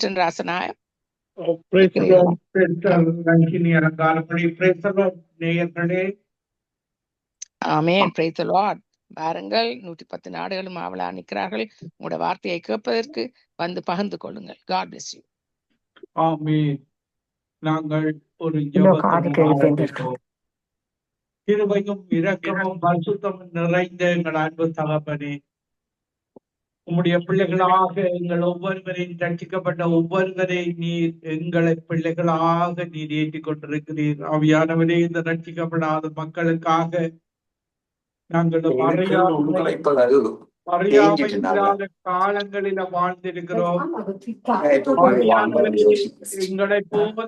Clinton Rasanayam. Amen. Praise the Lord. பாருங்கள் 110 நாடுகளும் ஆவலா நிற்கிறார்கள் உங்களோட வார்த்தையை கேட்பதற்கு வந்து பகிர்ந்து கொள்ளுங்கள். God bless you. ஆமென். நாங்கள் ஒரு ஜெபத்தோடு கிருபையும் இரக்கமும் பரிசுத்தமும் நிறைந்த எங்கள் அன்பு தகப்பனே, உம்முடைய பிள்ளைகளாக எங்கள் ஒவ்வொருவரையும் ரட்சிக்கப்பட்ட ஒவ்வொருவரை நீர் எங்களை பிள்ளைகளாக நீர் ஏற்றிக் கொண்டிருக்கிறீர். ஆவியானவரே, இந்த ரட்சிக்கப்படாத மக்களுக்காக நாங்கள் அறியாமையில்லாத காலங்களில வாழ்ந்திருக்கிறோம். எங்களை போல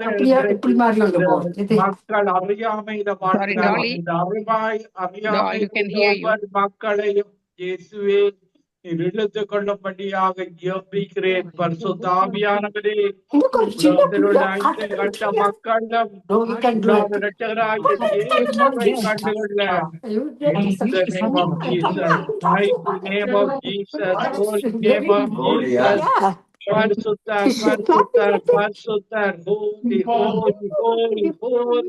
மக்கள் அறியாமையில வாழ்ந்த மக்களையும் இயேசுவே இழுத்து கொள்ளும்படியாக ஜெபிக்கிறேன். பரிசுத்த ஆவியானவரே, கண்ட மக்களும் இரட்சகராகிய இயேசுவை கண்டுகொள்ள name of Jesus, holy name of Jesus, பரிசுத்தர் பரிசுத்தர் பரிசுத்தர், holy holy holy holy.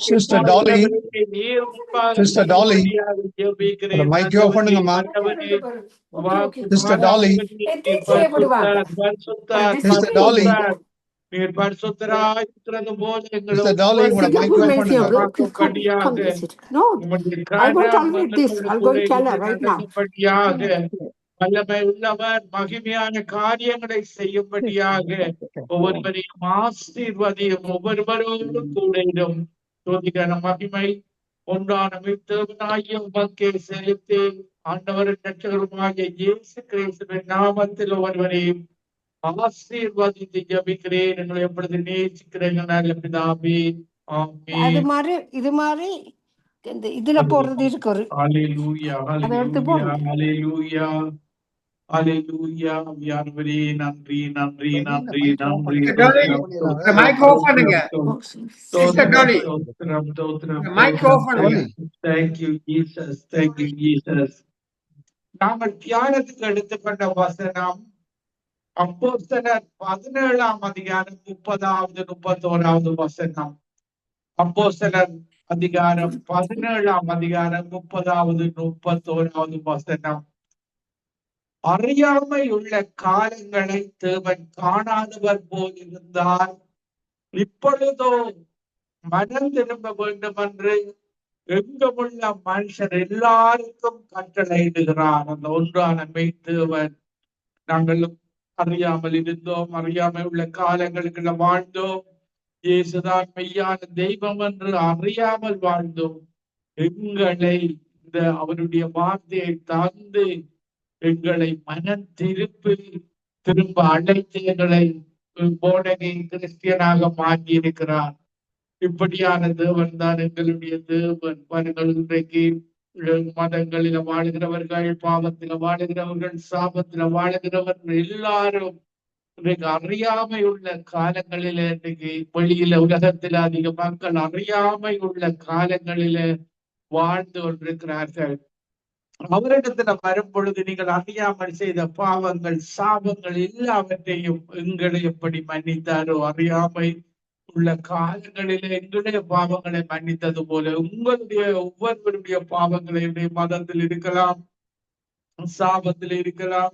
Sister Dolly, Sister Dolly, mic off பண்ணுங்கம்மா. Sister Dolly, Sister Dolly, நீர் பரிசுத்தராய் இருக்கிறது போல Sister Dolly, உங்களோட mic off பண்ணுங்க. வல்லமை உள்ளவர் மகிமையான காரியங்களை செய்யும்படியாக ஒவ்வொருவரையும் ஆசீர்வதியும், ஒவ்வொருவரோடு கூடையிடும். சோதிக்கான மகிமை ஒன்றான மித்தவனாகிய உமக்கே செலுத்தி ஆண்டவரின் ரட்சகருமாகிய இயேசு கிறிஸ்துவின் நாமத்தில் ஒவ்வொருவரையும் ஆசீர்வதித்து ஜெபிக்கிறேன். எங்களை எப்பொழுது நேசிக்கிறேன் நல்ல பிதாவே. ஆமென். இது மாதிரி இதுல போறது இருக்கு. ஹல்லேலூயா ஹல்லேலூயா ஹல்லேலூயா ஹல்லேலூயா. ஆவியானவரே, நன்றி நன்றி நன்றி நன்றி. மைக் ஆஃப் பண்ணுங்க சிஸ்டர் டாலி. மைக் ஆஃப் பண்ணுங்க. Thank you Jesus, thank you Jesus. நாங்கள் தியானத்துக்கு எடுத்துக்கொண்ட வசனம் அப்போஸ்தலர் 17ஆம் அதிகாரம் 30வது 31வது வசனம். அப்போஸ்தலர் அதிகாரம் 17ஆம் அதிகாரம் 30வது 31வது வசனம். அறியாமை உள்ள காலங்களை தேவன் காணாதவர் போல் இருந்தார், இப்பொழுதோ மனம் திரும்ப வேண்டும் என்று எங்குமுள்ள மனுஷர் எல்லாருக்கும் கட்டளையிடுகிறார். அந்த ஒன்றான மெய்தேவன். நாங்களும் அறியாமல் இருந்தோம், அறியாமல் உள்ள காலங்களுக்கு வாழ்ந்தோம். இயேசுதான் மெய்யான தெய்வம் என்று அறியாமல் வாழ்ந்தோம். எங்களை இந்த அவருடைய வார்த்தையை தந்து எங்களை மனம் திரும்ப அழைத்து எங்களை போடகை கிறிஸ்டியனாக மாற்றி இருக்கிறார். இப்படியான தேவன் தான் எங்களுடைய தேவன். பாருங்கள், இன்றைக்கு மதங்களில வாழுகிறவர்கள், பாவத்தில வாழுகிறவர்கள், சாபத்தில வாழுகிறவர்கள் எல்லாரும் இன்றைக்கு அறியாமை உள்ள காலங்களில, இன்றைக்கு வெளியில உலகத்தில் அதிக மக்கள் அறியாமை உள்ள காலங்களில வாழ்ந்து கொண்டிருக்கிறார்கள். அவரிடத்துல வரும் பொழுது நீங்கள் அறியாமல் செய்த பாவங்கள், சாபங்கள் எல்லாவற்றையும் எங்களை எப்படி மன்னித்தாரோ, அறியாமை உள்ள காலங்களில எங்களுடைய பாவங்களை மன்னித்தது போல உங்களுடைய ஒவ்வொருவருடைய பாவங்களுடைய மதத்தில் இருக்கலாம், சாபத்தில் இருக்கலாம்,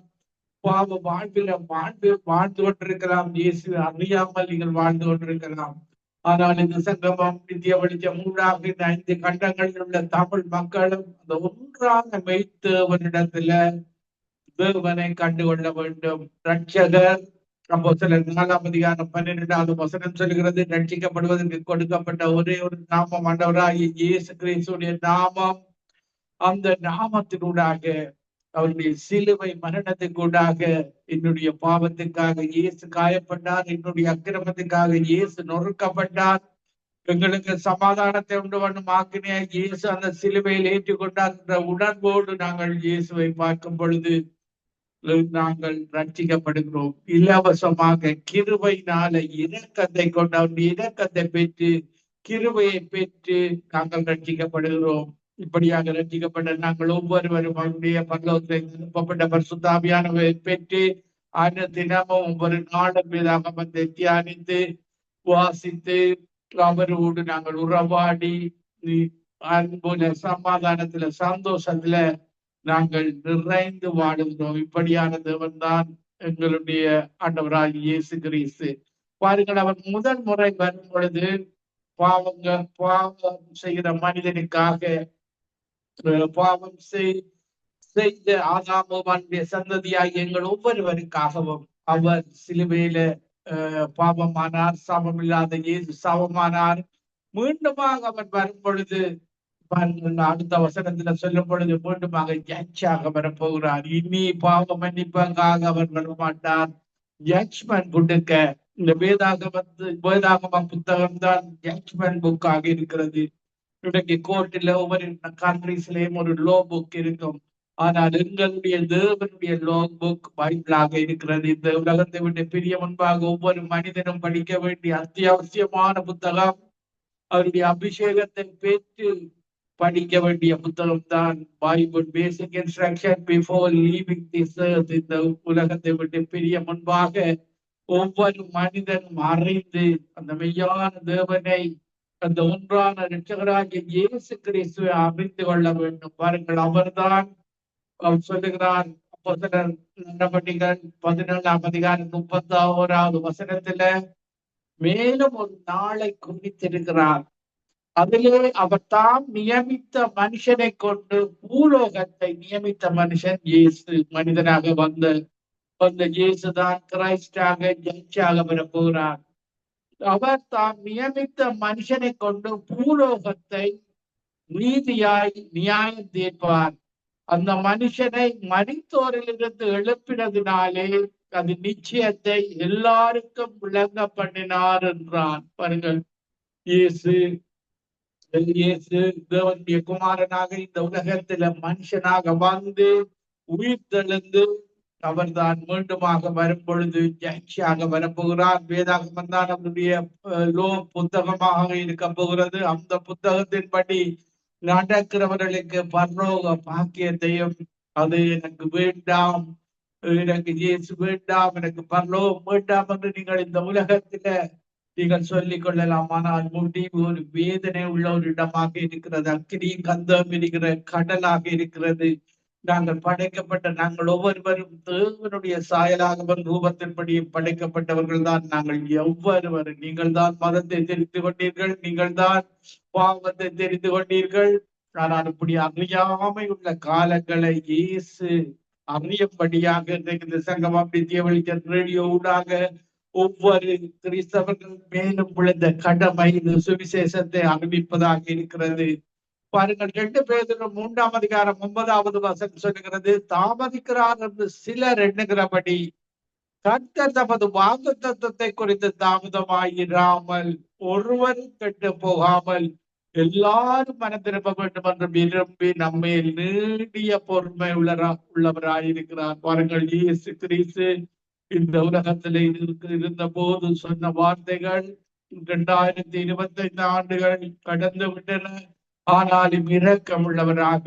பாவ வாழ்வில் வாழ்ந்து கொண்டிருக்கலாம். இயேசு அறியாமல் நீங்கள் வாழ்ந்து கொண்டிருக்கலாம். ஆனால் இந்த சங்கமம் நித்திய வெளிச்சம் ஊடாக இந்த 5 கண்டங்களில் உள்ள தமிழ் மக்களும் அந்த ஒன்றான மெய்தேவனிடத்துல தேவனை கண்டுகொள்ள வேண்டும். ரட்சகர் அப்போஸ்தலர் 4ஆம் அதிகாரம் 12வது வசனம் சொல்கிறது, ரட்சிக்கப்படுவதற்கு கொடுக்கப்பட்ட ஒரே ஒரு நாமம் ஆண்டவராகிய இயேசு கிறிஸ்துவின் நாமம். அந்த நாமத்தினூடாக, அவருடைய சிலுவை மரணத்துக்கூடாக என்னுடைய பாவத்துக்காக இயேசு காயப்பட்டார், என்னுடைய அக்கிரமத்துக்காக இயேசு நொறுக்கப்பட்டார், எங்களுக்கு சமாதானத்தை உண்டு பண்ணும் ஆக்கினையா இயேசு அந்த சிலுவையில் ஏற்றுக்கொண்டார் என்ற உணர்வோடு நாங்கள் இயேசுவை பார்க்கும் பொழுது நாங்கள் ரட்சிக்கப்படுகிறோம். இலவசமாக கிருபையினால இரக்கத்தை கொண்டு அவருடைய இரக்கத்தை பெற்று கிருபையை பெற்று நாங்கள் ரட்சிக்கப்படுகிறோம். இப்படியாக ரட்சிக்கப்பட்ட நாங்கள் ஒவ்வொருவரும் அவருடைய பரலோகத்தில் அனுப்பப்பட்ட பரிசுத்த ஆவியானவரை பெற்று தினமும் ஒவ்வொரு நாளும் வேதாகமத்தை தியானித்து வாசித்து அவரோடு நாங்கள் உறவாடி அன்புல சமாதானத்துல சந்தோஷத்துல நாங்கள் நிறைந்து வாழுகிறோம். இப்படியான தேவன் தான் எங்களுடைய ஆண்டவராகிய இயேசு கிறிஸ்து. பாருங்கள், அவர் முதல் முறை வரும் பொழுது பாவம் செய்கிற மனிதனுக்காக பாவம் செய்த ஆதாமுடைய சந்ததியாகி எங்கள் ஒவ்வொருவருக்காகவும் அவர் சிலுவையில பாவமானார். சாபம் இல்லாத இயேசு சாபமானார். மீண்டுமாக அவர் வரும் பொழுது அடுத்த வசனத்துல சொல்லும் பொழுது மீண்டுமாக ஜட்ஜாக வரப்போகிறார். இனி பாவ மன்னிப்பாக அவர் வரமாட்டார். ஜட்ஜ்மெண்ட் கொடுக்க இந்த வேதாகம புத்தகம் தான் ஜட்ஜ்மெண்ட் புக்காக இருக்கிறது. இன்றைக்கு கோர்ட்டில் ஒவ்வொரு கண்ட்ரீஸ்லயும் ஒரு லோ புக் இருக்கும். ஆனால் எங்களுடைய தேவனுடைய லோ புக் பைபிளாக இருக்கிறது. இந்த உலகத்தை விட்டு பிரிய முன்பாக ஒவ்வொரு மனிதனும் படிக்க வேண்டிய அத்தியாவசியமான புத்தகம், அவருடைய அபிஷேகத்தை பெற்று படிக்க வேண்டிய புத்தகம் தான் Bible. Basic instruction before leaving this earth. இந்த உலகத்தை விட்டு பிரிய முன்பாக ஒவ்வொரு மனிதனும் அறிந்து அந்த மெய்யான தேவனை, அந்த ஒன்றான இரட்சகராகிய இயேசு கிறிஸ்துவை அறிந்து கொள்ள வேண்டும். பாருங்கள், அவர்தான் சொல்லுகிறார். நடவடிக்கைகள் 17 வசனத்துல மேலும் ஒரு நாளை குறித்திருக்கிறார். அதிலே அவர் தாம் நியமித்த மனுஷனை கொண்டு பூலோகத்தை நியமித்த மனுஷன் இயேசு. மனிதனாக வந்த இயேசுதான் கிரைஸ்டாக ஜட்ஜாக வரப்போகிறார். அவர் தாம் நியமித்த மனுஷனை கொண்டு பூலோகத்தை நீதியாய் நியாயம் தீர்ப்பார். அந்த மனுஷனை மரித்தோரிலிருந்து எழுப்பினதினாலே அது நிச்சயத்தை எல்லாருக்கும் விளங்க பண்ணினார் என்றான். பாருங்கள், இயேசு தேவனுடைய குமாரனாக இந்த உலகத்துல மனுஷனாக வந்து உயிர் தெழுந்து அவர்தான் மீண்டுமாக வரும் பொழுது ஜட்ஜாக வரப்போகிறார். வேதாகமம் தான் அவருடைய லோ புத்தகமாக இருக்க போகிறது. அந்த புத்தகத்தின்படி நடக்கிறவர்களுக்கு பரலோக பாக்கியத்தையும், அது எனக்கு வேண்டாம், எனக்கு இயேசு வேண்டாம், எனக்கு பரலோகம் வேண்டாம் என்று நீங்கள் இந்த உலகத்தில நீங்கள் சொல்லிக் கொள்ளலாம். ஆனால் முடிவு ஒரு வேதனை உள்ள ஒரு இடமாக இருக்கிறது. அக்கினியும் கந்தம் இருக்கிற கடலாக இருக்கிறது. நாங்கள் படைக்கப்பட்ட நாங்கள் ஒவ்வொருவரும் தேவனுடைய சாயலாகவும் ரூபத்தின்படி படைக்கப்பட்டவர்கள் தான் நாங்கள் ஒவ்வொருவரும். நீங்கள் தான் மதத்தை தெரிந்து கொண்டீர்கள், நீங்கள் தான் பாவத்தை தெரிந்து கொண்டீர்கள். ஆனால் இப்படி அறியாமை உள்ள காலங்களை இயேசு அறியும்படியாக இந்த சங்கம் அப்படி தீவளிக்க ரேடியோ ஊடாக ஒவ்வொரு கிறிஸ்தவர்கள் மேலும் விழுந்த கடமை இந்த சுவிசேஷத்தை அறிவிப்பதாக இருக்கிறது. பாருங்கள், 2 பேதுரு 3:9 சொல்லுகிறது, தாமதிக்கிறார் என்று சிலர் எண்ணுகிறபடி கர்த்தர் தமது வாக்குத்தத்தத்தை குறித்து தாமதமாயிராமல் ஒருவரும் கெட்டு போகாமல் எல்லாரும் மனம் திரும்ப வேண்டும் என்று விரும்பி நம்மை நீடிய பொறுமை உள்ளவராயிருக்கிறார். பாருங்கள், இயேசு கிறிஸ்து இந்த உலகத்திலே இருந்த போது சொன்ன வார்த்தைகள் 2025 ஆண்டுகள் கடந்து விட்டன. ஆனாலும் இரக்கம் உள்ளவராக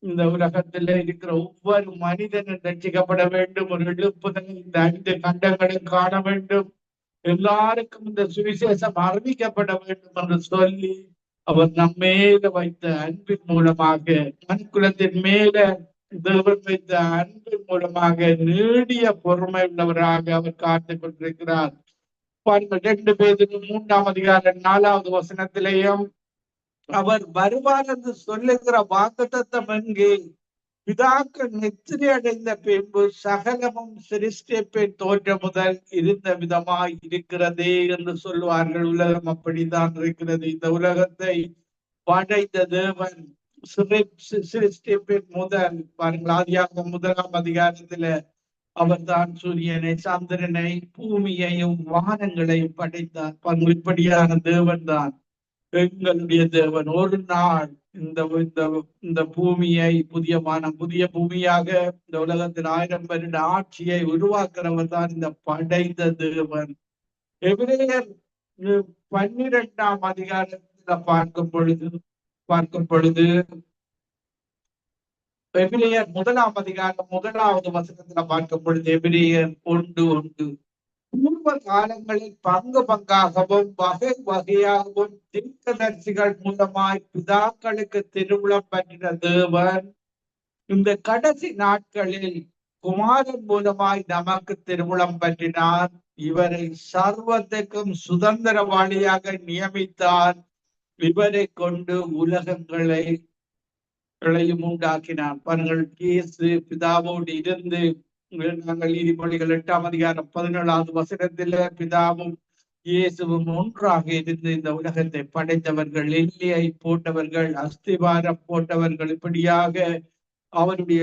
இந்த உலகத்திலே இருக்கிற ஒவ்வொரு மனிதனும் ரட்சிக்கப்பட வேண்டும். ஒரு எழுப்புதல் இந்த 5 கண்டங்களும் காண வேண்டும். எல்லாருக்கும் இந்த சுவிசேஷம் அறிவிக்கப்பட வேண்டும் என்று சொல்லி அவர் நம்மேல வைத்த அன்பின் மூலமாக, மனுக்குலத்தின் மேல தேவன் வைத்த அன்பின் மூலமாக நீடிய பொறுமை உள்ளவராக அவர் காத்துக் கொண்டிருக்கிறார். 2 பேதுரு 3:4 அவர் வருவார் என்று சொல்லுகிற வாக்குத்தத்தம் எங்கே? பிதாக்கள் நித்திரை அடைந்த பின்பு சகலமும் சிருஷ்டிப்பின் தோற்ற முதல் இருந்த விதமாய் இருக்கிறதே என்று சொல்லுவார்கள். உலகம் அப்படித்தான் இருக்கிறது. இந்த உலகத்தை படைத்த தேவன் சிருஷ்டிப்பின் முதல், பாருங்கள், ஆதியாகமம் 1 அவர் தான் சூரியனை, சந்திரனை, பூமியையும் வானங்களையும் படைத்தார். இப்படியான தேவன் தான் எங்களுடைய தேவன். ஒரு நாள் இந்த பூமியை புதிய வானம் புதிய பூமியாக இந்த உலகத்தில் 1000 வருட ஆட்சியை உருவாக்குறவர் தான் இந்த படைத்த தேவன். எபிரேயர் 12 பார்க்கும் பொழுது எபிரேயர் 1 வசனத்துல பார்க்கும் பொழுது எபிரேயர் 1:1 பூர்வ காலங்களில் பங்கு பங்காகவும் வகை வகையாகவும் தீர்க்கதரிசிகள் மூலமாய் பிதாக்களுக்கு திருவுளம் பற்றின தேவன் இந்த கடைசி நாட்களில் குமாரன் மூலமாய் நமக்கு திருவுளம் பற்றினார். இவரை சர்வத்துக்கும் சுதந்திரவாளியாக நியமித்தார். இவரை கொண்டு உலகங்களையும் உண்டாக்கினார். பாருங்கள், இயேசு பிதாவோடு இருந்து நாங்கள் நீதிமொழிகள் 8:17 வசனத்தில பிதாவும் இயேசுவும் ஒன்றாக இருந்து இந்த உலகத்தை படைத்தவர்கள், எல்லையை போட்டவர்கள், அஸ்திவாரம் போட்டவர்கள், இப்படியாக அவருடைய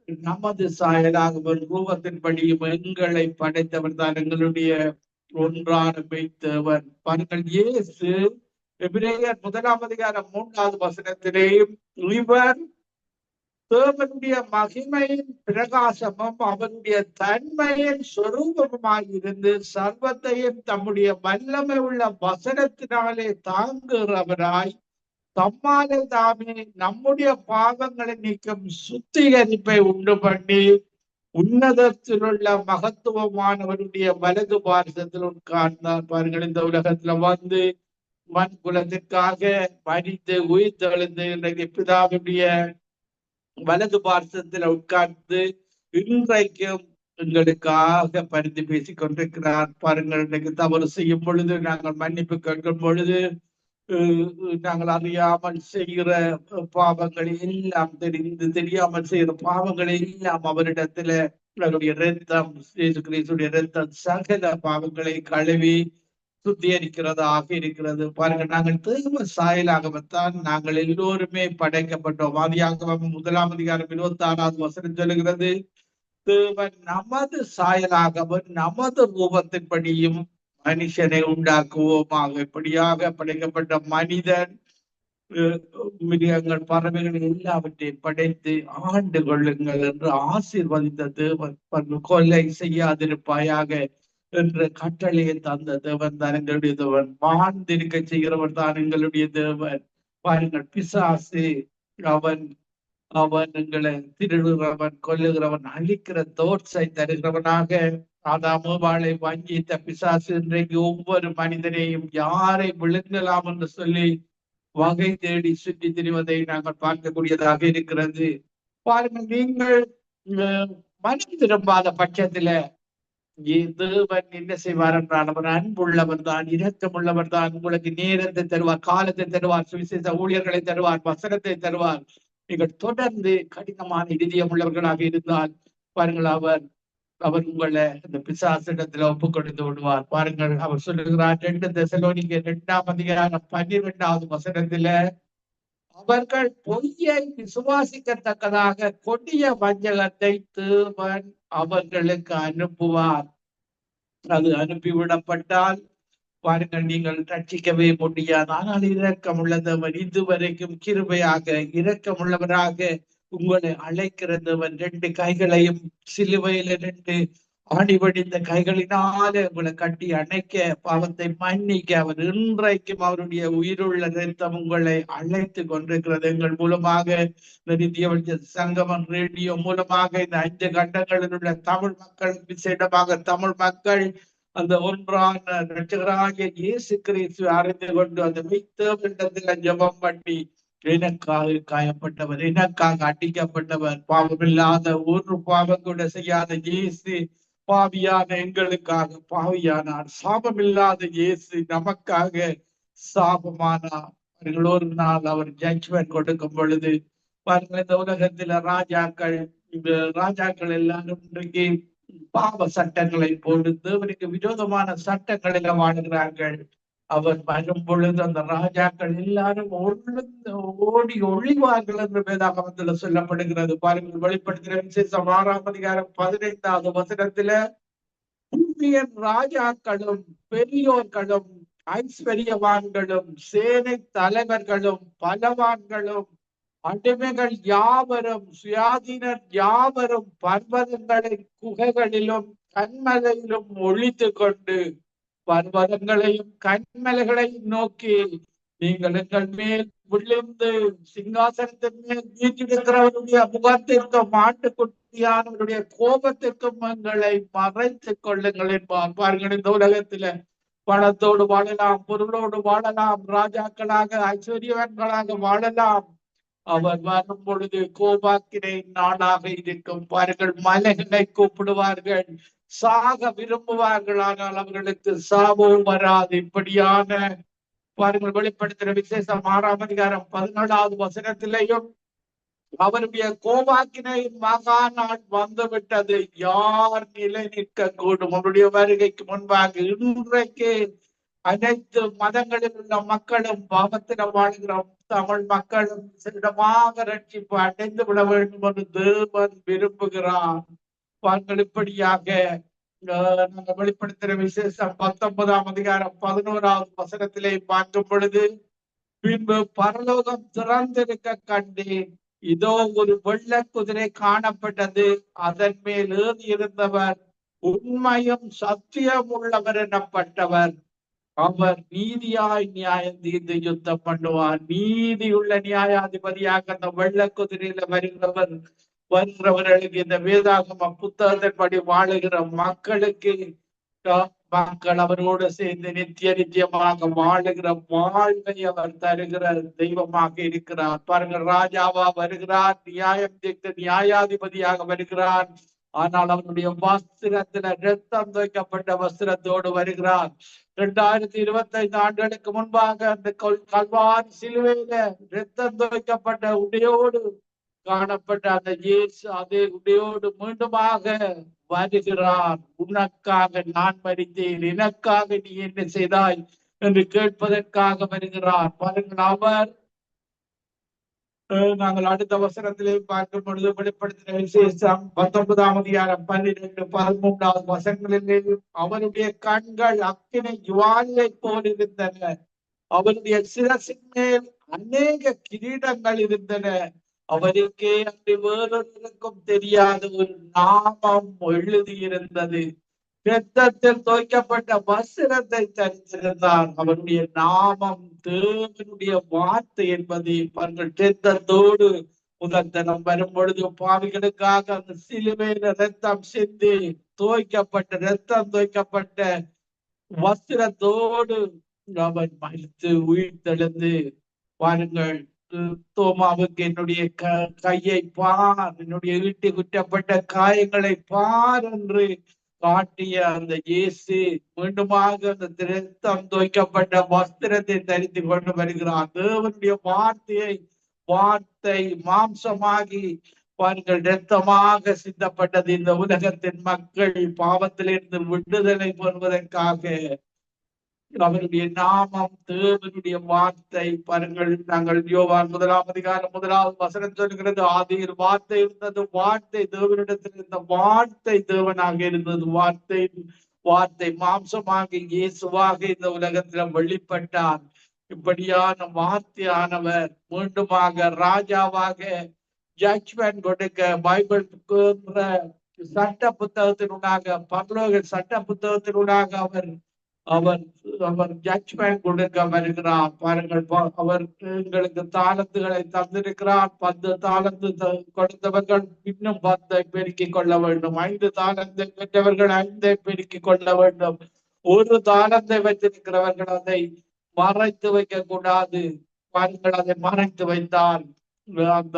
நமது சாயலாகவும் ரூபத்தின்படியும் எங்களை படைத்தவர் தான் எங்களுடைய ஒன்றான மெய்த்தவர். பாருங்கள், இயேசு எபிரேயர் 1 வசனத்திலேயும் இவர் தேவனுடைய மகிமையின் பிரகாசமும் அவருடைய தன்மையின் சொரூபமாயிருந்து சர்வத்தையும் தம்முடைய வல்லமை உள்ள வசனத்தினாலே தாங்குகிறவராய் தம்மாலே தாமே நம்முடைய பாவங்களை நீக்கும் சுத்திகரிப்பை உண்டு பண்ணி உன்னதத்தில் உள்ள மகத்துவமானவருடைய வலது பார்சத்தில் உட்கார்ந்தார். பாருங்கள், இந்த உலகத்துல வந்து மண் குலத்திற்காக மனித உயிர்த்தெழுந்து இன்றைக்கு பிதாவுடைய வலது பார்சத்தில் உட்கார்ந்து இன்றைக்கும் எங்களுக்காக பரிந்து பேசிக் கொண்டிருக்கிறார். பாருங்கள், இன்றைக்கு தவறு செய்யும் பொழுது நாங்கள் மன்னிப்பு கேட்கும் பொழுது நாங்கள் அறியாமல் செய்கிற பாவங்களை எல்லாம் தெரிந்து தெரியாமல் செய்கிற பாவங்களை எல்லாம் அவரிடத்துல அவருடைய இரத்தம், இயேசு கிறிஸ்துடைய இரத்தம் சகல பாவங்களை கழுவி சுத்திகரிக்கிறதாக இருக்கிறது. பாருங்க, நாங்கள் தேவ சாயலாகத்தான் நாங்கள் எல்லோருமே படைக்கப்பட்டோம். ஆதியாகமம் 1 வசனம் சொல்லுகிறது, தேவன் நமது சாயலாகவும் நமது ரூபத்தின்படியும் மனுஷனை உண்டாக்குவோமாக. இப்படியாக படைக்கப்பட்ட மனிதன் மிருகங்கள், பறவைகள் எல்லாவற்றையும் படைத்து ஆண்டு கொள்ளுங்கள் என்று ஆசீர்வதித்த தேவன். கொலை செய்யாதிருப்பாயாக என்ற கட்டளையை தந்த தேவன் தான் எங்களுடைய தேவன். வாழ்ந்திருக்க செய்கிறவன் தான் எங்களுடைய தேவன். பாருங்கள், பிசாசு அவன் எங்களை திருடுகிறவன், கொல்லுகிறவன், அழிக்கிற தோற்றை தருகிறவனாக ஆதாமேவாளை வஞ்சித்த பிசாசு இன்றைக்கு ஒவ்வொரு மனிதனையும் யாரை விழுங்கலாம் என்று சொல்லி வகை தேடி சுற்றி திரிவதை நாங்கள் பார்க்கக்கூடியதாக இருக்கிறது. பாருங்கள், நீங்கள் மனம் திரும்பாத பட்சத்துல தேவன் என்ன செய்வார் என்றால் அவர் அன்புள்ளவர் தான், இரக்கமுள்ளவர் தான். உங்களுக்கு நேரத்தை தருவார், காலத்தை தருவார், சுவிசேஷ ஊழியர்களை தருவார், வசனத்தை தருவார். நீங்கள் தொடர்ந்து கடினமான இதயம் உள்ளவர்களாக இருந்தால் பாருங்கள், அவர் உங்களை இந்த பிசாசிடத்துல ஒப்பு கொடுத்து விடுவார். பாருங்கள், அவர் சொல்லுகிறார் 2 தெசலோனிக்கேயர் 2:12 வசனத்துல, அவர்கள் பொய்யை விசுவாசிக்கத்தக்கதாக கொடிய வஞ்சகத்தை தேவன் அவர்களுக்கு அனுப்புவார். அது அனுப்பிவிடப்பட்டால் பாருங்கள், நீங்கள் ரட்சிக்கவே முடியாது. ஆனால் இரக்கமுள்ளதவன் இதுவரைக்கும் கிருபையாக இரக்கமுள்ளவராக உங்களை அழைக்கிறதவன் 2 கைகளையும் சிலுவையில 2 ஆணிவடிந்த கைகளினால உங்களை கட்டி அணைக்க, பாவத்தை மன்னிக்க அவர் இன்றைக்கும் அவருடைய உயிருள்ள இரத்தம் உங்களை அழைத்து கொண்டிருக்கிறது. எங்கள் மூலமாக இந்த நித்திய சங்கமம் ரேடியோ மூலமாக இந்த 5 கண்டங்களில் உள்ள தமிழ் மக்கள், விசேடமாக தமிழ் மக்கள் அந்த ஒன்றான இரட்சகராகிய இயேசு கிறிஸ்து அறிந்து கொண்டு அந்த மெய்த்தேவனிடத்துல ஜெபம் பண்ணி, எனக்காக காயப்பட்டவர், எனக்காக அடிக்கப்பட்டவர், பாவமில்லாத ஒரு பாவம் கூட செய்யாத இயேசு பாவியான எங்களுக்காக பாவியானார். சாபமில்லாத இயேசு நமக்காக சாபமானார். ஒரு நாள் அவர் ஜட்ஜ்மெண்ட் கொடுக்கும் பொழுது பாருங்கள், இந்த உலகத்துல ராஜாக்கள் எல்லாரும் இன்றைக்கு பாவ சட்டங்களை போட்டு தேவனுக்கு விரோதமான சட்டங்களில வாழ்கிறார்கள். அவர் வரும் பொழுது அந்த ராஜாக்கள் எல்லாரும் ஓடி ஒளிவார்கள் என்று வேதாகமத்துல சொல்லப்படுகிறது. பாருங்கள், வெளிப்படுத்துகிற விசேஷம் 6:15 வசனத்துல, பூமியின் ராஜாக்களும் பெரியோர்களும் ஐஸ்வர்யவான்களும் சேனை தலைவர்களும் பலவான்களும் அடிமைகள் யாவரும் சுயாதீனர் யாவரும் பர்வதங்களின் குகைகளிலும் கண்மலையிலும் ஒழித்து கொண்டு பர்வதங்களையும் கண்மலைகளையும் நோக்கி நீங்கள் எங்கள் மேல் விழுந்து சிங்காசனத்தின் மேல் வீற்றிருக்கிறவருடைய முகத்திற்கும் ஆட்டுக்குட்டியானவருடைய கோபத்திற்கும் எங்களை மறைத்துக் கொள்ளுங்கள் என்பார். பாருங்கள், இந்த உலகத்தில பணத்தோடு வாழலாம், பொருளோடு வாழலாம், ராஜாக்களாக ஐஸ்வர்யவான்களாக வாழலாம். அவர் வரும் பொழுது கோபாக்கினை நாளாக இருக்கும். பாருங்கள், மலைகளை கூப்பிடுவார்கள், சாக விரும்புவார்கள், ஆனால் அவர்களுக்கு சாவும் வராது. இப்படியான பாருங்கள், வெளிப்படுத்துகிற விசேஷம் 6ஆம் அதிகாரம் 14வது வசனத்திலேயும் அவருடைய கோபாக்கினை மகா நாள் வந்துவிட்டது, யார் நிலை நிற்க கூடும்? அவருடைய வருகைக்கு முன்பாக இன்றைக்கு அனைத்து மதங்களில் உள்ள மக்களும் பாவத்தில வாழ்கிறோம் தமிழ் மக்களும் சிறமாக ரட்சிப்பு அடைந்து விட வேண்டும் என்று தேவன் விரும்புகிறார். பாருங்கள், இப்படியாக நாங்கள் வெளிப்படுத்துகிற விசேஷம் 19ஆம் அதிகாரம் 11வது வசனத்திலே பார்க்கும் பொழுது, பின்பு பரலோகம் திறந்திருக்க கண்டேன், இதோ ஒரு வெள்ள குதிரை காணப்பட்டது, அதன் மேல் ஏறி இருந்தவர் உண்மையும் சத்தியம் உள்ளவர் எனப்பட்டவர். அவர் நீதியாய் நியாயம் தீர்ந்து யுத்தம் பண்ணுவார். நீதியுள்ள நியாயாதிபதியாக அந்த வெள்ள குதிரையில வருகிறவர்களுக்கு இந்த வேதாகம புத்தகத்தின்படி வாழுகிற மக்களுக்கு மக்கள் அவரோடு சேர்ந்து நித்தியமாக வாழுகிற வாழ்வை அவர் தருகிற தெய்வமாக இருக்கிறார். பாருங்கள், ராஜாவா வருகிறார், நியாயம் தீர்த்து நியாயாதிபதியாக வருகிறார். ஆனால் அவருடைய வஸ்திரத்துல ரத்தம் துவைக்கப்பட்ட வஸ்திரத்தோடு வருகிறார். 2025 ஆண்டுகளுக்கு முன்பாக அந்த கல்வாரி சிலுவையில ரத்தம் துவைக்கப்பட்ட உடையோடு காணப்பட்ட அந்த இயேசு அதே உடையோடு மீண்டுமாக வருகிறார். உனக்காக நான் மரித்தேன், எனக்காக நீ என்ன செய்தாய் என்று கேட்பதற்காக வருகிறார். பாருங்கள், அவர் நாங்கள் அடுத்த வசனத்திலே பார்க்கும் பொழுது வெளிப்படுத்தின விசேஷம் 19ஆம் அதிகாரம் 12, 13வது வசனங்களிலே அவருடைய கண்கள் அக்கினி ஜுவாலையை போல் இருந்தன, அவருடைய சிரசின் மேல் அநேக கிரீடங்கள் இருந்தன, அவருக்கே அன்று வேறொருக்கும் தெரியாத ஒரு நாமம் எழுதியிருந்தது. இரத்தத்தில் தோய்க்கப்பட்ட வஸ்திரத்தை தரித்திருந்தார். அவருடைய நாமம் தேவனுடைய வார்த்தை என்பதை அவர்கள் இரத்தத்தோடு முதல் வரும் பொழுது பாவிகளுக்காக அந்த சிலுவையில ரத்தம் சிந்தி ரத்தம் தோய்க்கப்பட்ட வஸ்திரத்தோடு அவன் மறித்து உயிர்த்தெழுந்து, பாருங்கள், தோமாவுக்கு என்னுடைய கையை பார், என்னுடைய ஈட்டி குற்றப்பட்ட காயங்களை பார் என்று காட்டிய அந்த இயேசு மீண்டுமாக அந்த இரத்தம் துவைக்கப்பட்ட வஸ்திரத்தை தரித்து கொண்டு வருகிறார். தேவனுடைய வார்த்தை மாம்சமாகி பாருங்கள் இரத்தமாக சிந்தப்பட்டது. இந்த உலகத்தின் மக்கள் பாவத்திலிருந்து விடுதலை பெறுவதற்காக அவருடைய நாமம் தேவனுடைய வார்த்தை. பாருங்கள், நாங்கள் யோவான் 1ஆம் அதிகாரம் 1வது வசனம் சொல்கிறது, ஆதியில் வார்த்தை இருந்தது, வார்த்தை தேவனிடத்தில் இருந்த, வார்த்தை தேவனாக இருந்தது, வார்த்தை மாம்சமாக இயேசுவாக இந்த உலகத்துல வெளிப்பட்டார். இப்படியான வார்த்தையானவர் மீண்டுமாக ராஜாவாக ஜட்ஜ்மெண்ட் கொடுக்க பைபிள் சட்ட புத்தகத்தினூடாக பரலோக சட்ட புத்தகத்தினூடாக அவர் ஜட்ஜ்மெண்ட் கொடுக்க வருகிறார். பாருங்கள், அவர் எங்களுக்கு தாளந்துகளை தந்திருக்கிறார். 10 தாளந்து கொடுத்தவர்கள் இன்னும் 10 பெருக்கிக் கொள்ள வேண்டும். 5 தாளந்தை பெற்றவர்கள் 5 பெருக்கிக் கொள்ள வேண்டும். 1 தாளந்தை வைத்திருக்கிறவர்கள் அதை மறைத்து வைக்க கூடாது. பாருங்கள், அதை மறைத்து வைத்தால்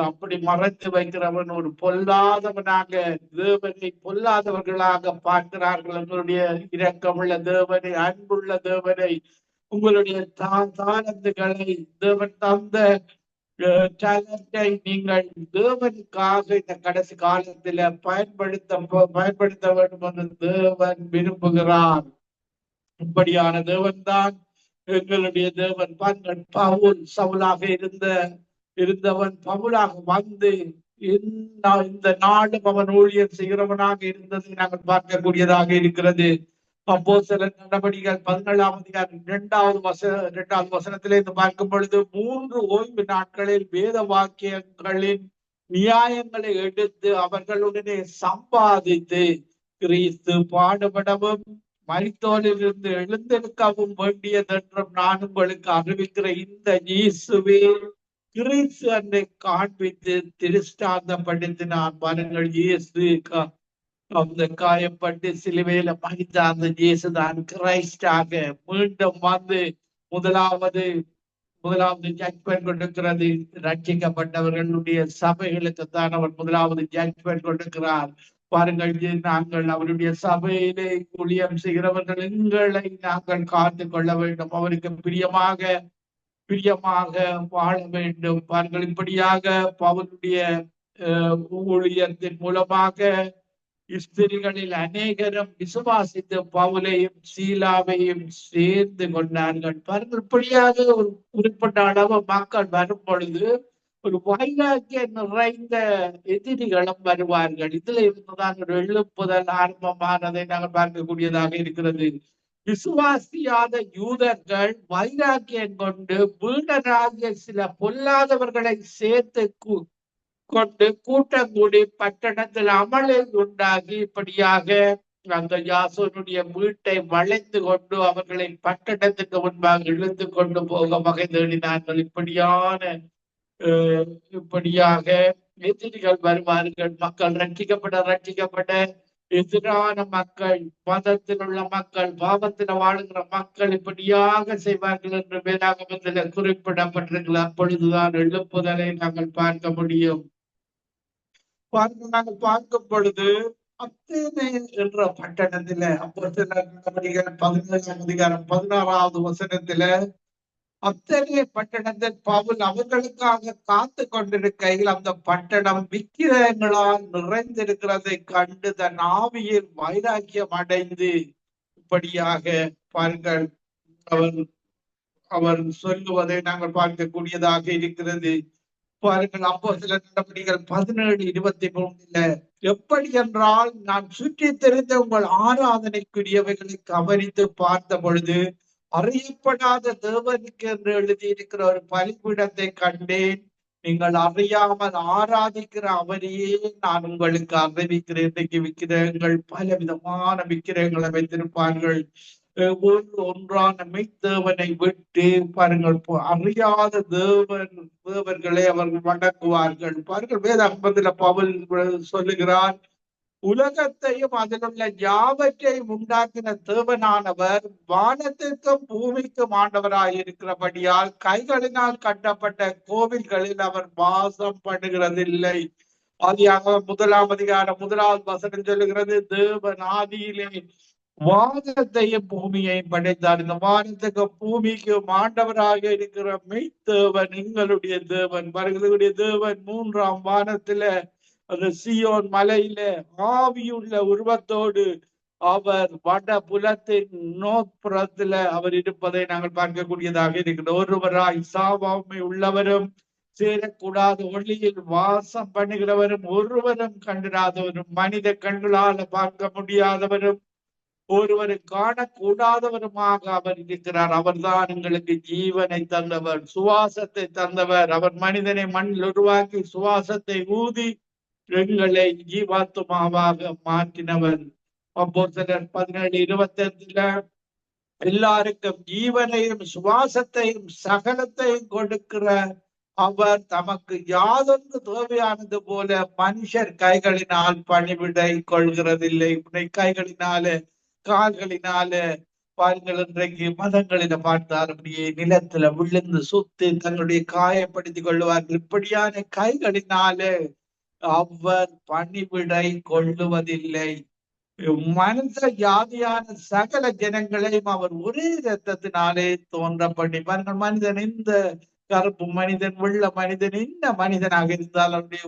அப்படி மறைத்து வைக்கிறவன் ஒரு பொல்லாதவனாக, தேவனை பொல்லாதவர்களாக பார்க்கிறார்கள். உங்களுடைய இரக்கமுள்ள தேவனை, அன்புள்ள தேவனை, உங்களுடைய தாளந்துகளை, தேவன் தந்த டேலண்டை நீங்கள் தேவனுக்காக இந்த கடைசி காலத்துல பயன்படுத்த வேண்டும் என்று தேவன் விரும்புகிறார். இப்படியான தேவன் தான் எங்களுடைய தேவன். பவுல் சவுலாக இருந்தவன் பவுலாக வந்து இந்த நாடும் அவன் ஊழியர் செய்கிறவனாக இருந்ததை நாங்கள் பார்க்கக்கூடியதாக இருக்கிறது. அப்போஸ்தலர் நடபடிகள் 17ஆம் அதிகாரம் 2வது வசனத்திலே இருந்து பார்க்கும் பொழுது, 3 ஓய்வு நாட்களில் வேத வாக்கியங்களின் நியாயங்களை எடுத்து அவர்களுடனே சம்பாதித்து கிறிஸ்து பாடுபடவும் மரித்தோரிலிருந்து எழுந்தெடுக்கவும் வேண்டியதென்றும் நான் உங்களுக்கு அறிவிக்கிற இந்த இயேசுவே கிறிஸ்து அன்றை காண்பித்து திருஷ்டாந்தப்படுத்தினார். பாருங்கள், இயேசு அந்த காயப்பட்டு சிலுவையில மறித்த அந்த இயேசுதான் கிரைஸ்டாக மீண்டும் வந்து முதலாவது ஜட்ஜ்மெண்ட் கொடுக்கிறது. ரட்சிக்கப்பட்டவர்களுடைய சபைகளுக்கு தான் அவர் முதலாவது ஜட்ஜ்மெண்ட் கொடுக்கிறார். பாருங்கள், நாங்கள் அவருடைய சபையிலே ஊழியம் செய்கிறவர்கள் எங்களை நாங்கள் காத்து கொள்ள வேண்டும். அவருக்கு பிரியமாக வாழ வேண்டும். பாருங்கள், இப்படியாக பவுலுடைய ஊழியத்தின் மூலமாக ஸ்திரிகளில் அநேகரும் விசுவாசித்து பவுலையும் சீலாவையும் சேர்ந்து கொண்டார்கள். பாருங்கள், இப்படியாக ஒரு குறிப்பிட்ட அளவு மக்கள் வரும் பொழுது ஒரு வைராக்கிய நிறைந்த எதிரிகளும் வருவார்கள். இதுல இருந்துதான் ஒரு எழுப்புதல் ஆரம்பமானதை நாங்கள் பார்க்கக்கூடியதாக இருக்கிறது. விசுவாசியாத யூதர்கள் வைராக்கியம் கொண்டு வீணராகிய சில பொல்லாதவர்களை சேர்த்து கொண்டு கூட்டம் கூடி பட்டணத்தில் அமளை உண்டாகி இப்படியாக அந்த யாசோனுடைய வீட்டை வளைந்து கொண்டு அவர்களை பட்டணத்துக்கு முன்பாக இழுத்து கொண்டு போக வகை தேடினார்கள். இப்படியாக எதிரிகள் வருவார்கள். மக்கள் ரட்சிக்கப்பட எதிரான மக்கள், மதத்தில் உள்ள மக்கள், பாவத்தில் வாழுகிற மக்கள் இப்படியாக செய்வார்கள் என்று வேதாகமத்தில் குறிப்பிடப்பட்டிருக்கிறது. அப்பொழுதுதான் எழுப்புதலை நாங்கள் பார்க்க முடியும். நாங்கள் பார்க்கும் பொழுது அத்தேனே என்ற பட்டணத்தில அப்போஸ்தலர் நடவடிக்கைகள் 17ஆம் அதிகாரம் 16வது வசனத்தில அத்தேனே பட்டணத்தில் பவுல் அவர்களுக்காக காத்து கொண்டிருக்கையில் அந்த பட்டணம் விக்கிரகங்களால் நிறைந்திருக்கிறதை கண்டு தன் ஆவியில் வைராக்கியம் அடைந்து இப்படியாக பாருங்கள் அவர் சொல்லுவதை நாங்கள் பார்க்கக்கூடியதாக இருக்கிறது. பாருங்கள், அப்போஸ்தலர் நடவடிக்கைகள் 17:23 எப்படி என்றால், நான் சுற்றி தெரிந்த உங்கள் ஆராதனைக்குரியவைகளை கவனித்து பார்த்த பொழுது அறியப்படாத தேவனுக்கு என்று எழுதியிருக்கிற ஒரு பலிபீடத்தை கண்டேன். நீங்கள் அறியாமல் ஆராதிக்கிற அவரையே நான் உங்களுக்கு அறிவிக்கிறேன். இன்றைக்கு விக்கிரகங்கள், பல விதமான விக்கிரகங்களை வைத்திருப்பார்கள். ஒன்றான மெய்தேவனை விட்டு பாருங்கள், அறியாத தேவர்களை அவர்கள் வணங்குவார்கள். பாருங்கள், வேதாகமத்தில் பவுல் சொல்லுகிறார், உலகத்தையும் அதில் உள்ள யாவற்றையும் உண்டாக்கின தேவனானவர் வானத்திற்கும் பூமிக்கும் ஆண்டவராயிருக்கிறபடியால் கைகளினால் கட்டப்பட்ட கோவில்களில் அவர் வாசம் பண்ணுகிறதில்லை. ஆதியாகமம் 1ஆம் அதிகாரம் 1வது வசனம் சொல்லுகிறது, தேவன் ஆதியிலே வானத்தையும் பூமியையும் படைத்தார். இந்த வானத்துக்கு பூமிக்கும் ஆண்டவராக இருக்கிற மெய்தேவன் எங்களுடைய தேவன். வருகளுடைய தேவன் 3ஆம் வானத்தில அந்த சீயோன் மலையில ஆவியுள்ள உருவத்தோடு அவர் வட புலத்தின் நோற்புறத்துல அவர் இருப்பதை நாங்கள் பார்க்கக்கூடியதாக இருக்கிறோம். ஒருவராய் சாவாமை உள்ளவரும் சேரக்கூடாத ஒளியில் வாசம் பண்ணுகிறவரும் ஒருவரும் கண்டிராதவரும் மனித கண்களால் பார்க்க முடியாதவரும் ஒருவரை காணக்கூடாதவருமாக அவர் இருக்கிறார். அவர்தான் எங்களுக்கு ஜீவனை தந்தவர், சுவாசத்தை தந்தவர். அவர் மனிதனை மண்ணில் உருவாக்கி சுவாசத்தை ஊதி எங்களை ஜீவாத்மாவாக மாற்றினவர். அப்போஸ்தலர் 17:25 எல்லாருக்கும் ஜீவனையும் சுவாசத்தையும் சகலத்தையும் கொடுக்கிற அவர் தமக்கு யாதொன்று தேவையானது போல மனுஷர் கைகளினால் பணிவிடை கொள்கிறதில்லை. கைகளினால கால்களினால பாருங்கள், இன்றைக்கு மதங்களில பார்த்தார் அப்படியே நிலத்துல விழுந்து சுத்தி தங்களுடைய காயப்படுத்திக் கொள்வார்கள். இப்படியான கைகளினால அவர் பணிவிடை கொள்ளுவதில்லை. மனித ஜாதியான சகல ஜனங்களையும் அவர் ஒரே இரத்தத்தினாலே தோன்ற பண்ணி பாருங்கள். மனிதன் இந்த கருப்பு மனிதன், வெள்ள மனிதன், என்ன மனிதனாக இருந்தால் அவருடைய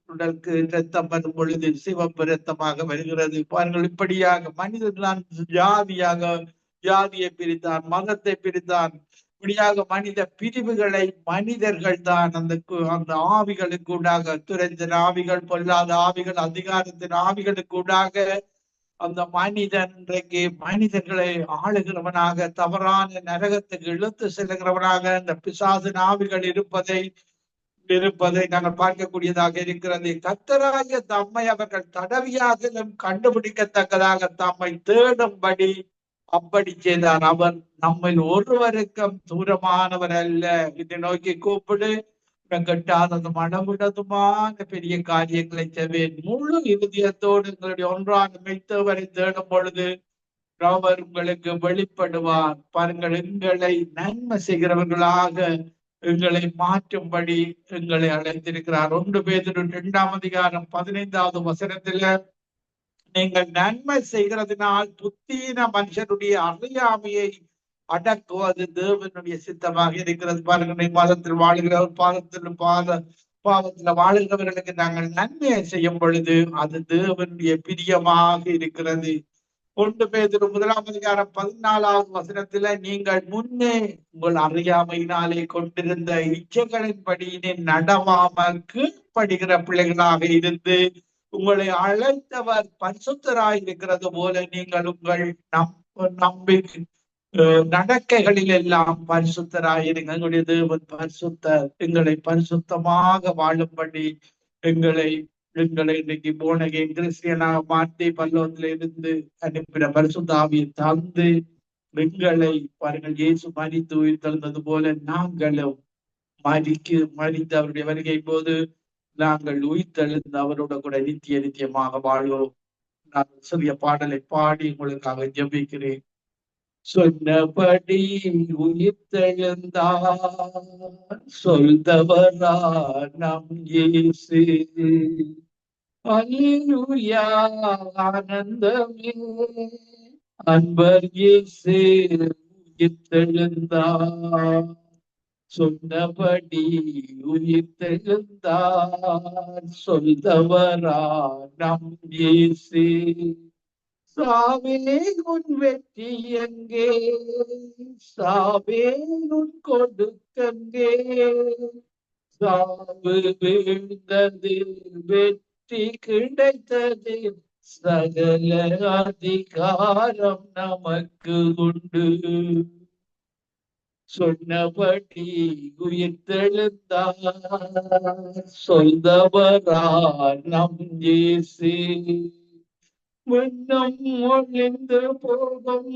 உடலுக்கு இரத்தம் வரும் பொழுது சிவப்பு இரத்தமாக வருகிறது. பாருங்கள், இப்படியாக மனிதன் தான் ஜாதியை பிரித்தான், மதத்தை பிரித்தான். இப்படியாக மனித பிரிவுகளை மனிதர்கள் தான் அந்த ஆவிகளுக்கு ஊடாக, துரைத்தின் ஆவிகள், பொல்லாத ஆவிகள், அதிகாரத்தின் ஆவிகளுக்கு ஊடாக அந்த மனிதன் இன்றைக்கு மனிதர்களை ஆளுகிறவனாக, தவறான நரகத்துக்கு இழுத்து செல்லுகிறவனாக அந்த பிசாசின் ஆவிகள் இருப்பதை நாங்கள் பார்க்கக்கூடியதாக இருக்கிறது. கர்த்தராகிய தம்மை அவர்கள் தடவியாகிலும் கண்டுபிடிக்கத்தக்கதாக தம்மை தேடும்படி அப்படி செய்தார். அவர் நம்மில் ஒருவருக்கும் தூரமானவர் அல்ல. இதை நோக்கி கூப்பிடு, கட்டாததும் அளவிடதுமான பெரிய காரியங்களை செய்வேன். முழு இருதயத்தோடு எங்களுடைய ஒன்றாக மெய்த்தவரை தேடும் பொழுது அவர் உங்களுக்கு வெளிப்படுவார். பாருங்கள், எங்களை நன்மை செய்கிறவர்களாக எங்களை மாற்றும்படி எங்களை அழைத்திருக்கிறார். 1 பேதுரு 2:15 வசனத்துல, நீங்கள் நன்மை செய்கிறதுனால் புத்தீன மனுஷனுடைய அறியாமையை அடக்குவது தேவனுடைய சித்தமாக இருக்கிறது. பாருங்க, பாதத்தில் வாழ்கிறவர் பாவத்துல வாழ்கிறவர்களுக்கு நாங்கள் நன்மையை செய்யும் பொழுது அது தேவனுடைய பிரியமாக இருக்கிறது. 1 பேதுரு 1:14 வசனத்துல, நீங்கள் முன்னே உங்கள் அறியாமையினாலே கொண்டிருந்த இச்சைகளின்படி நடவாமல் கீழ்ப்படுகிற பிள்ளைகளாக இருந்து உங்களை அழைத்தவர் பரிசுத்தராய் இருக்கிறது போல நீங்கள் உங்கள் நம்பிக்கை நடக்கைகளில் எல்லாம் பரிசுத்தராயிருங்க. எங்களுடைய தேவன் பரிசுத்தர். எங்களை பரிசுத்தமாக வாழும்படி எங்களை இன்னைக்கு போனகை கிறிஸ்டியனாக மாற்றி பல்லவத்தில இருந்து அனுப்பின பரிசுத்த ஆவியை தந்து எங்களை பாருங்கள், இயேசு மரித்து உயிர் தந்தது போல நாங்களும் மரித்து அவருடைய வருகை போது நாங்கள் உயிர்த்தெழுந்து அவரோட கூட நித்தியமாக வாழ்வோம். நான் சிறிய பாடலை பாடி உங்களுக்காக ஜெபிக்கிறேன். சொன்னபடி உயிர்த்தெழுந்தார் சொல்தவரா நம் இயேசு. அல்லேலூயா, ஆனந்தமே, அன்பர் இயேசு உயிர்த்தெழுந்தார். சொன்னபடி உயிர்த்தெழுந்தார் சொல்தவரா நம் இயேசு. சாவே உன் வெற்றி எங்கே, சாவே உன் கொடுக்கங்கே, சாவு வீழ்ந்தது வெற்றி கிடைத்தது, சகல அதிகாரம் நமக்கு உண்டு. சொன்னபடி உயிர்த்தெழுந்தார் சொல்தவரா நம் இயேசு. மன்னம் ஒழிந்து போகும்,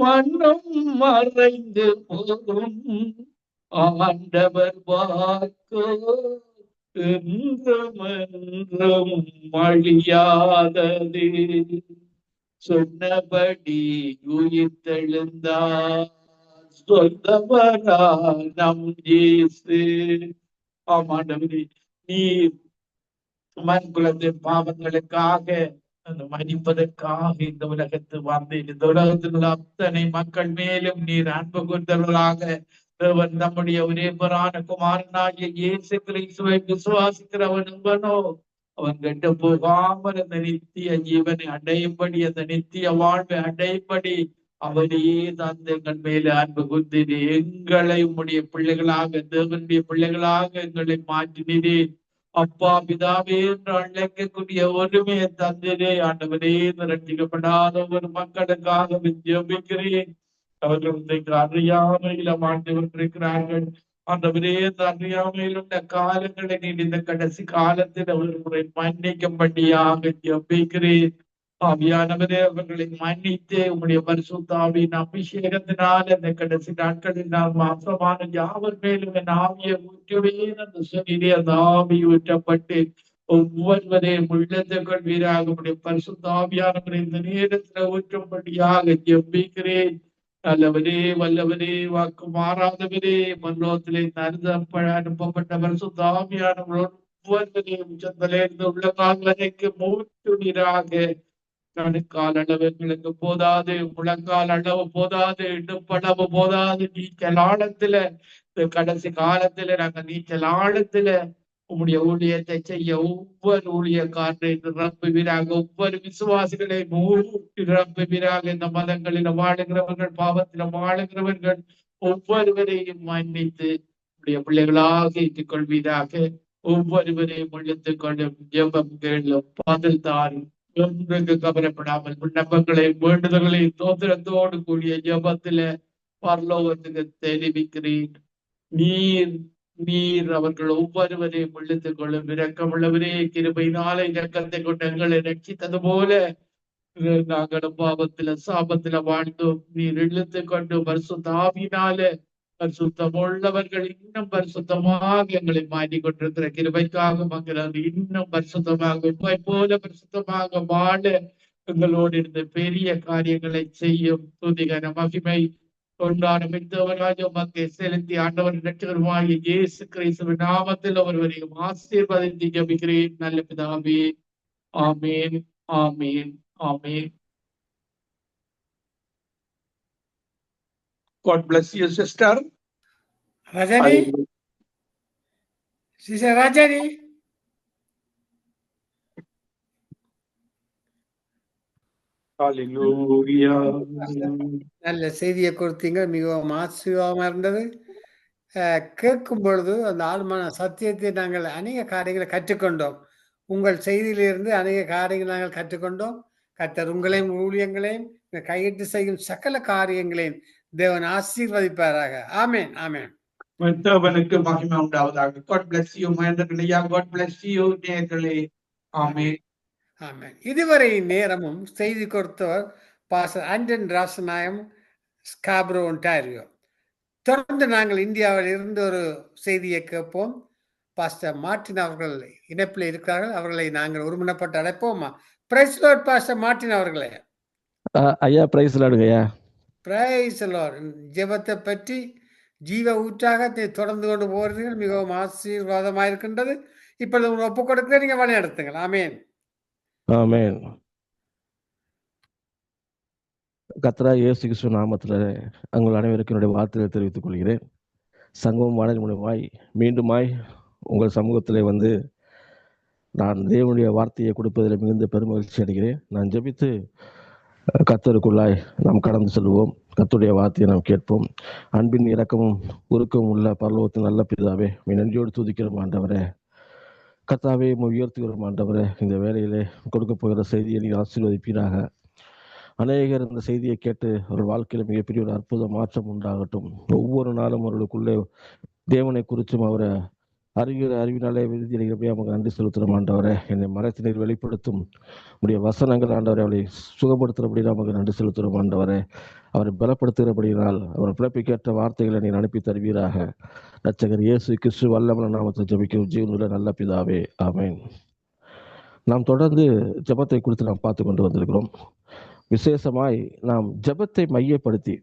மன்னம் மறைந்து போகும், ஆண்டவர் வாக்கோ என்றும் என்றும் அழியாதது. சொன்னபடி உயிர்த்தெழுந்தார் சொல்தவரா நம் இயேசு. ஆமாண்டவரே, நீர் மண்குலத்தின் பாவங்களுக்காக மன்னிப்பதற்காக இந்த உலகத்து வந்தேன். இந்த உலகத்தில் உள்ள அத்தனை மக்கள் மேலும் நீர் அன்பு கொண்டவர்களாக தேவன் நம்முடைய ஒரே பரான குமாரனாகிய இயேசு கிறிஸ்துவை விசுவாசிக்கிறவன் என்பனோ அவன் கெட்டு போகாமல் அந்த நித்திய ஜீவனை அடையும்படி, அந்த நித்திய வாழ்வை அடையும்படி அவனையே தந்து எங்கள் மேல அன்பு குந்தினே. எங்களை உம்முடைய பிள்ளைகளாக, தேவனுடைய பிள்ளைகளாக எங்களை மாற்றினே. அப்பா பிதாவே என்று அழைக்கக்கூடிய ஒருமையை தந்திரே. ஆண்டவரே, ரட்சிக்கப்படாத ஒரு மக்களுக்காக ஜெபிக்கிறேன். அவர்கள் இன்றைக்கு அறியாமையில வாழ்ந்து கொண்டிருக்கிறார்கள். ஆண்டவரே, இந்த அறியாமையில் உள்ள காலங்களை நீர் இந்த கடைசி காலத்தில் அவர்களை மன்னிக்கும்படியாக ஜெபிக்கிறேன். ஆவியானவரே, அவர்களை மன்னித்து உம்முடைய பரிசுத்த ஆவியின் அபிஷேகத்தினால் இந்த கடைசி நாட்களில் நான் மாசமான யாவர் மேலும் என் ஆவியை ஊற்றுவேன் என்று சொன்னீரே. அந்த ஆவி ஊற்றப்பட்டு ஒவ்வொருவரையும் உள்ளத்தை கொள்வீராக. உம்முடைய பரிசுத்த ஆவியானவரை இந்த நேரத்தில் ஊற்றும்படியாக ஜெபிக்கிறேன். நல்லவரே, வல்லவரே, வாக்கு மாறாதவரே, மன்னோத்திலே அனுப்பப்பட்ட பரிசுத்த ஆவியானவர் ஒவ்வொருவரையும் உச்சத்திலிருந்து உள்ள கால் வரைக்கும் ஊற்றுவீராக. கணுக்கால் அளவு எங்களுக்கு போதாது, முழங்கால் அளவு போதாது, இடுப்பளவு போதாது. நீச்சல் ஆழத்துல, கடைசி காலத்துல நாங்க நீச்சல் ஆழத்துல உம்முடைய ஊழியத்தை செய்ய ஒவ்வொரு ஊழியக்காரரை நிரப்புவீராக. ஒவ்வொரு விசுவாசிகளை நிரப்புவீராக. இந்த மதங்களில வாழுகிறவர்கள், பாவத்தில வாழுகிறவர்கள் ஒவ்வொருவரையும் மன்னித்து உடைய பிள்ளைகளாக ஏற்றுக் கொள்வீராக. ஒவ்வொருவரையும் இழுத்துக் கொள்ளும். ஜெபம் கேளும், பதில் தாரும். ஒன்றுக்கு கவலைப்படாமல் விண்ணப்பங்களை, வேண்டுதல்களை தோத்திரத்தோடு கூடிய ஜெபத்தில பரலோகத்துக்கு தெரிவிக்கிறேன். நீர் அவர்கள் ஒவ்வொருவரையும் இழுத்துக் கொள்ளும். இரக்கமுள்ளவரே, கிருபையினால இரக்கத்தை கொண்டு எங்களை ரட்சித்தது போல நாங்கள் பாவத்துல சாபத்துல வாழ்ந்தோம். நீர் இழுத்து கொண்டு பரிசுத்த ஆவியினால பரிசுத்தமுள்ளவர்கள் இன்னும் பரிசுத்தமாக எங்களை மாற்றிக் கொண்டிருக்கிற கிருபைக்காக மக்களை இன்னும் பரிசுத்தமாக உண்மை போல பரிசுத்தமாக வாழ எங்களோடு இருந்த பெரிய காரியங்களை செய்யும் துதிகர மகிமை கொண்டாட மித்தவராஜ உமக்கு செலுத்தி ஆண்டவர் இரட்சகருமாகிய இயேசு கிறிஸ்துவின் நாமத்தில் ஒருவரையும் ஆசீர்வதித்து ஜெபிக்கிறேன் நல்ல பிதாவே. ஆமேன், ஆமேன், ஆமேன். God bless you, sister. Rajani, sister Rajani. Hallelujah. நல்ல செய்தியை கொடுத்தீங்க, மிகவும் ஆசீர்வாதமா இருந்தது. கேட்கும் பொழுது அந்த ஆழ்மான சத்தியத்தை நாங்கள் அநேக காரியங்களை கற்றுக்கொண்டோம். உங்கள் செய்தியிலிருந்து அநேக காரியங்களை நாங்கள் கற்றுக்கொண்டோம். கர்த்தர் உங்களையும் ஊழியங்களையும் கையிட்டு செய்யும் சகல காரியங்களையும் தேவன் ஆசீர்வதிப்பாராக. ஆமேன், ஆமேன். மற்றவனுக்கு மகிமை உண்டாவதாக. God bless you, மகேந்திரனையா. God bless you, நேயர்களே. ஆமேன், ஆமேன். இதுவரை நேரமும் செய்தி கொடுத்தவர் பாஸ்டர் ஆண்டன் ராசநாயம், ஸ்காப்ரோ, ஒன்டாரியோ. தொடர்ந்து நாங்கள் இந்தியாவில் இருந்து ஒரு செய்தியை கேட்போம். பாஸ்டர் மார்டின் அவர்கள் இணைப்பில் இருக்கிறார்கள். அவர்களை நாங்கள் ஒருமனப்பட்டு அழைப்போமா? பிரைஸ் லார்ட் பாஸ்டர் மார்டின் அவர்களே. ஐயா பிரைஸ் லார்டுங்க ஐயா. Praise Lord. ஜெபத்தை பற்றி ஜீவ ஊற்றாக தொடர்ந்து கொண்டு போகிறீர்கள், மிகவும் ஆசீர்வாதமாக இருக்கின்றது. இப்பொழுது உங்களை ஒப்புக் கொடுக்க நீங்க வழி நடத்துங்கள். ஆமேன், ஆமேன். கர்த்தராகிய இயேசு கிறிஸ்து நாமத்தில் உங்கள் அனைவருக்கும் என்னுடைய வாழ்த்துக்களை தெரிவித்துக் கொள்கிறேன். சங்கமம் வானொலி மூலமாய் மீண்டுமாய் உங்கள் சமூகத்திலே வந்து நான் தேவனுடைய வார்த்தையை கொடுப்பதில் மிகுந்த பெருமகிழ்ச்சி அடைகிறேன். நான் ஜெபித்து கர்த்தருக்குள்ளாய் நாம் கடந்து செல்வோம். கர்த்தருடைய வார்த்தையை நாம் கேட்போம். அன்பின் இரக்கமும் உருக்கமும் உள்ள பரலோகத்தின் நல்ல பிதாவே, நன்றியோடு துதிக்கிறோம் ஆண்டவரே. கர்த்தாவே, உயர்த்துகிறோம் ஆண்டவரே. இந்த வேளையிலே கொடுக்க போகிற செய்தியை நீ ஆசீர்வதிப்பீராக. அநேகர் இந்த செய்தியை கேட்டு ஒரு வாழ்க்கையில் மிகப்பெரிய ஒரு அற்புத மாற்றம் உண்டாகட்டும். ஒவ்வொரு நாளும் அவர்களுக்குள்ளே தேவனை குறித்தும் அவரை அறிகிற அறிவினாலே விருதியாக நமக்கு நன்றி செலுத்துகிறோம் ஆண்டவரே. என்னை மறைத்தினர் வெளிப்படுத்தும் உடைய வசனங்கள் ஆண்டவரை அவளை சுகப்படுத்துகிறபடி நமக்கு நன்றி செலுத்துகிறோம் ஆண்டவரே. அவரை பலப்படுத்துகிறபடியினால் அவர் பிறப்பிக்கேற்ற வார்த்தைகளை நீ அனுப்பி தருவீராக. இரட்சகர் இயேசு கிறிஸ்து வல்லமையுள்ள நாமத்தை ஜெபிக்கும் ஜீவனுள்ள நல்ல பிதாவே, ஆமேன். நாம் தொடர்ந்து ஜெபத்தை குறித்து நாம் பார்த்து கொண்டு வந்திருக்கிறோம். விசேஷமாய் நாம் ஜெபத்தை மையப்படுத்தி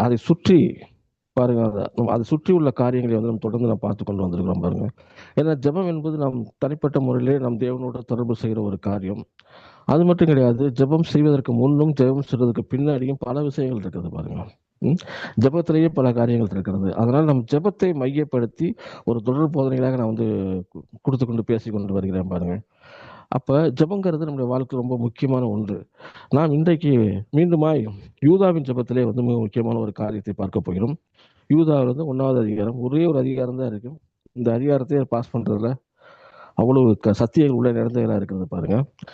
அதை சுற்றி பாருங்க, அதை சுற்றி உள்ள காரியங்களை வந்து நம்ம தொடர்ந்து நாம் பார்த்து கொண்டு வந்திருக்கிறோம் பாருங்க. ஏன்னா ஜெபம் என்பது நாம் தனிப்பட்ட முறையிலே நம் தேவனோட தொடர்பு செய்கிற ஒரு காரியம். அது மட்டும் கிடையாது, ஜெபம் செய்வதற்கு முன்னும் ஜெபம் செய்வதற்கு பின்னாடியும் பல விஷயங்கள் இருக்கிறது பாருங்க. ஜெபத்திலேயே பல காரியங்கள் இருக்கிறது. அதனால் நம் ஜெபத்தை மையப்படுத்தி ஒரு தொடர் போதனைகளாக நான் வந்து கொடுத்து கொண்டு பேசி கொண்டு வருகிறேன் பாருங்க. அப்ப ஜெபங்கிறது நம்முடைய வாழ்க்கை ரொம்ப முக்கியமான ஒன்று. நாம் இன்றைக்கு மீண்டுமாய் யூதாவின் ஜெபத்திலே வந்து மிக முக்கியமான ஒரு காரியத்தை பார்க்க போகிறோம். யூதாவில் வந்து 1வது அதிகாரம், ஒரே ஒரு அதிகாரம் தான் இருக்கு. இந்த அதிகாரத்தை பாஸ் பண்றதுல அவ்வளவு சத்தியங்கள் உள்ள நிறைந்தவர்களா இருக்கிறது பாருங்க.